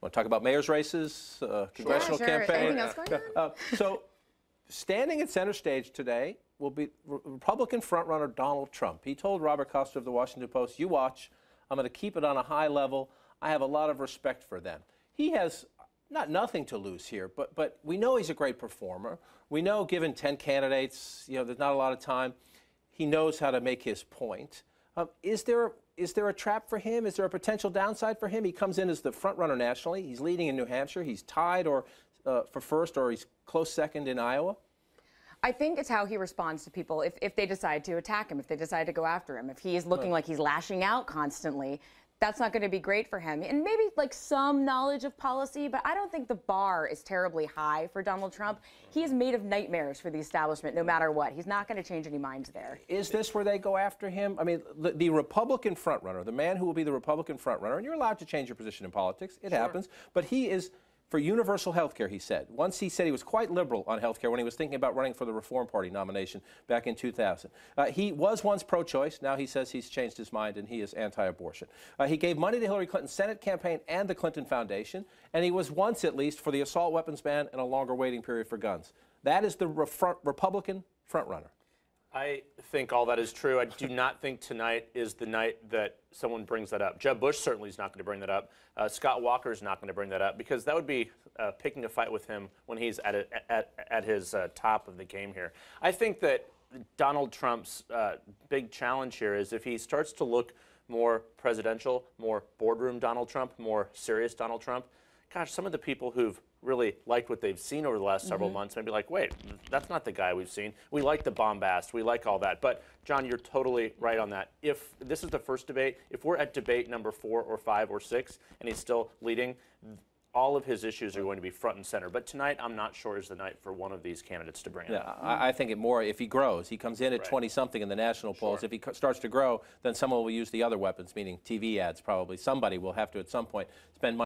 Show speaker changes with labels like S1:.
S1: Want to talk about mayor's races, congressional campaign?
S2: Anything else going on?
S1: So, standing at center stage today will be Republican frontrunner Donald Trump. He told Robert Costa of the Washington Post, "You watch, I'm going to keep it on a high level. I have a lot of respect for them." He has nothing to lose here, but we know he's a great performer. We know, given 10 candidates, there's not a lot of time. He knows how to make his point. Is there a trap for him? Is there a potential downside for him? He comes in as the front runner nationally. He's leading in New Hampshire. He's tied or for first, or he's close second in Iowa.
S2: I think it's how he responds to people if they decide to attack him, if they decide to go after him. If he is looking like he's lashing out constantly, that's not going to be great for him. And maybe like some knowledge of policy, but I don't think the bar is terribly high for Donald Trump. He is made of nightmares for the establishment no matter what. He's not going to change any minds there.
S1: Is this where they go after him? I mean, the Republican frontrunner, the man who will be the Republican frontrunner, and you're allowed to change your position in politics. It happens. But he is for universal health care, he said. Once he said he was quite liberal on health care when he was thinking about running for the Reform Party nomination back in 2000. He was once pro-choice. Now he says he's changed his mind and he is anti-abortion. He gave money to Hillary Clinton's Senate campaign and the Clinton Foundation, and he was once, at least, for the assault weapons ban and a longer waiting period for guns. That is the Republican frontrunner.
S3: I think all that is true. I do not think tonight is the night that someone brings that up. Jeb Bush certainly is not going to bring that up. Scott Walker is not going to bring that up because that would be picking a fight with him when he's at his top of the game here. I think that Donald Trump's big challenge here is if he starts to look more presidential, more boardroom Donald Trump, more serious Donald Trump, gosh, some of the people who've really liked what they've seen over the last several months may be like, wait, that's not the guy we've seen. We like the bombast. We like all that. But, John, you're totally right on that. If this is the first debate, if we're at debate number 4 or 5 or 6 and he's still leading, all of his issues are going to be front and center. But tonight, I'm not sure is the night for one of these candidates to bring it up.
S1: I think it more if he grows. He comes in at 20-something in the national polls. If he starts to grow, then someone will use the other weapons, meaning TV ads probably. Somebody will have to, at some point, spend money.